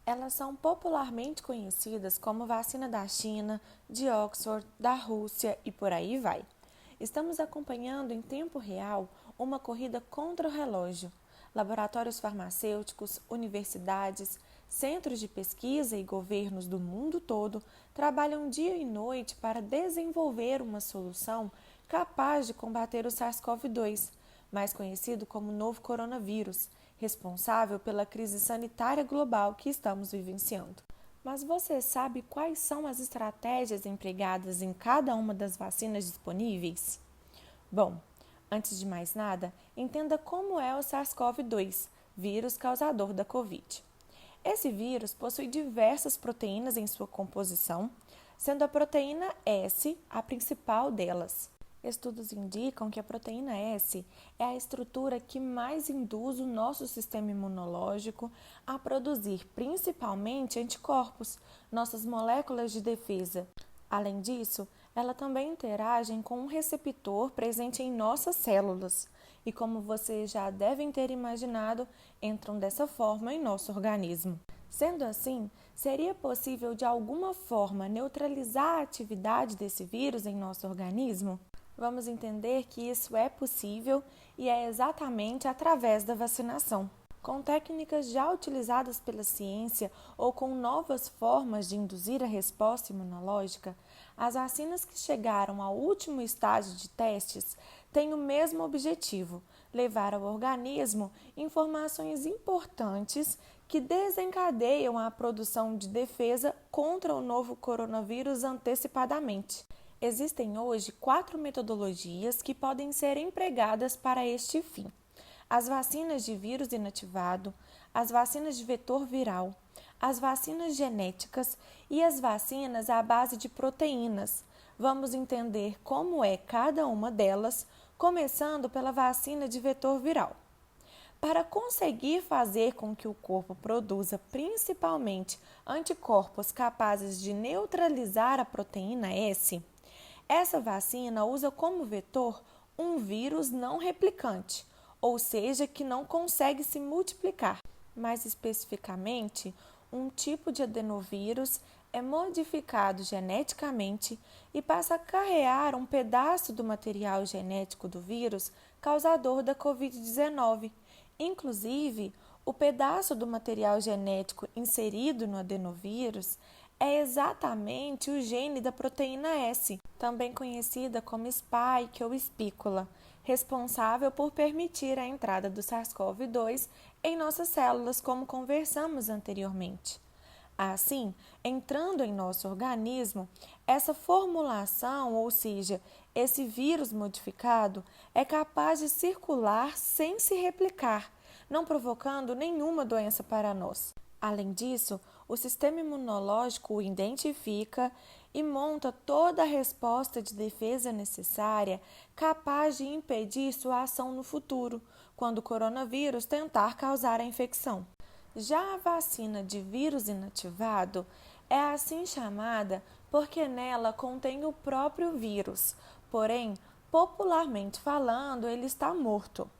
Elas são popularmente conhecidas como vacina da China, de Oxford, da Rússia e por aí vai. Estamos acompanhando em tempo real uma corrida contra o relógio. Laboratórios farmacêuticos, universidades, centros de pesquisa e governos do mundo todo trabalham dia e noite para desenvolver uma solução capaz de combater o SARS-CoV-2, mais conhecido como novo coronavírus, responsável pela crise sanitária global que estamos vivenciando. Mas você sabe quais são as estratégias empregadas em cada uma das vacinas disponíveis? Bom, antes de mais nada, entenda como é o SARS-CoV-2, vírus causador da Covid. Esse vírus possui diversas proteínas em sua composição, sendo a proteína S a principal delas. Estudos indicam que a proteína S é a estrutura que mais induz o nosso sistema imunológico a produzir principalmente anticorpos, nossas moléculas de defesa. Além disso, ela também interage com um receptor presente em nossas células e, como vocês já devem ter imaginado, entram dessa forma em nosso organismo. Sendo assim, seria possível de alguma forma neutralizar a atividade desse vírus em nosso organismo? Vamos entender que isso é possível e é exatamente através da vacinação. Com técnicas já utilizadas pela ciência ou com novas formas de induzir a resposta imunológica, as vacinas que chegaram ao último estágio de testes têm o mesmo objetivo: levar ao organismo informações importantes que desencadeiam a produção de defesa contra o novo coronavírus antecipadamente. Existem hoje 4 metodologias que podem ser empregadas para este fim: as vacinas de vírus inativado, as vacinas de vetor viral, as vacinas genéticas e as vacinas à base de proteínas. Vamos entender como é cada uma delas, começando pela vacina de vetor viral. Para conseguir fazer com que o corpo produza principalmente anticorpos capazes de neutralizar a proteína S, essa vacina usa como vetor um vírus não replicante, ou seja, que não consegue se multiplicar. Mais especificamente, um tipo de adenovírus é modificado geneticamente e passa a carrear um pedaço do material genético do vírus causador da Covid-19. Inclusive, o pedaço do material genético inserido no adenovírus é exatamente o gene da proteína S, também conhecida como spike ou espícula, responsável por permitir a entrada do SARS-CoV-2 em nossas células, como conversamos anteriormente. Assim, entrando em nosso organismo, essa formulação, ou seja, esse vírus modificado, é capaz de circular sem se replicar, não provocando nenhuma doença para nós. Além disso, o sistema imunológico o identifica e monta toda a resposta de defesa necessária capaz de impedir sua ação no futuro, quando o coronavírus tentar causar a infecção. Já a vacina de vírus inativado é assim chamada porque nela contém o próprio vírus, porém, popularmente falando, ele está morto.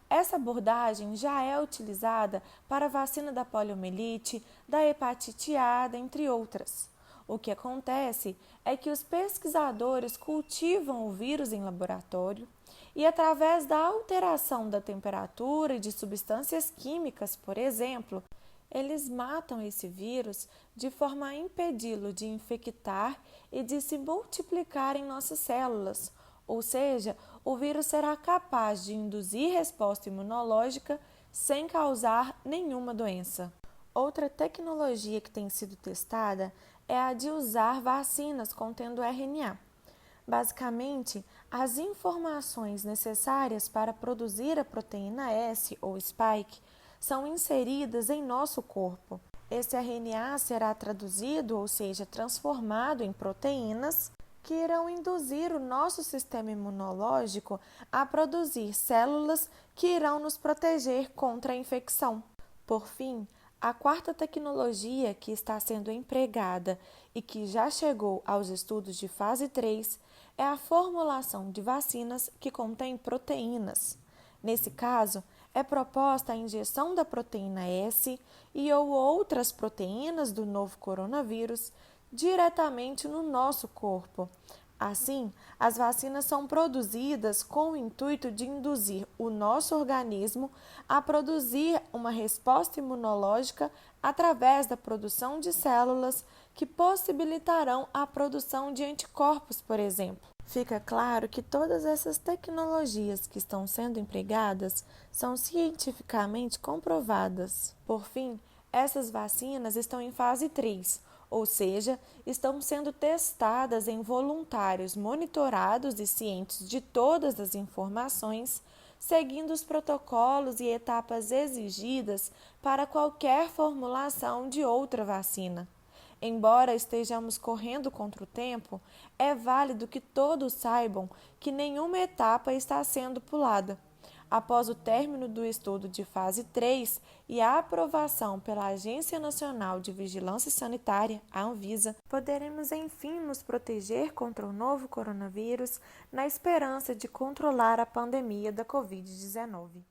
Essa abordagem já é utilizada para a vacina da poliomielite, da hepatite A, dentre outras. O que acontece é que os pesquisadores cultivam o vírus em laboratório e, através da alteração da temperatura e de substâncias químicas, por exemplo, eles matam esse vírus de forma a impedi-lo de infectar e de se multiplicar em nossas células. Ou seja, o vírus será capaz de induzir resposta imunológica sem causar nenhuma doença. Outra tecnologia que tem sido testada é a de usar vacinas contendo RNA. Basicamente, as informações necessárias para produzir a proteína S ou spike são inseridas em nosso corpo. Esse RNA será traduzido, ou seja, transformado em proteínas que irão induzir o nosso sistema imunológico a produzir células que irão nos proteger contra a infecção. Por fim, a quarta tecnologia que está sendo empregada e que já chegou aos estudos de fase 3 é a formulação de vacinas que contêm proteínas. Nesse caso, é proposta a injeção da proteína S e ou outras proteínas do novo coronavírus diretamente no nosso corpo. Assim, as vacinas são produzidas com o intuito de induzir o nosso organismo a produzir uma resposta imunológica através da produção de células que possibilitarão a produção de anticorpos, por exemplo. Fica claro que todas essas tecnologias que estão sendo empregadas são cientificamente comprovadas. Por fim, essas vacinas estão em fase 3, ou seja, estão sendo testadas em voluntários monitorados e cientes de todas as informações, seguindo os protocolos e etapas exigidas para qualquer formulação de outra vacina. Embora estejamos correndo contra o tempo, é válido que todos saibam que nenhuma etapa está sendo pulada. Após o término do estudo de fase 3 e a aprovação pela Agência Nacional de Vigilância Sanitária, a Anvisa, poderemos enfim nos proteger contra o novo coronavírus na esperança de controlar a pandemia da Covid-19.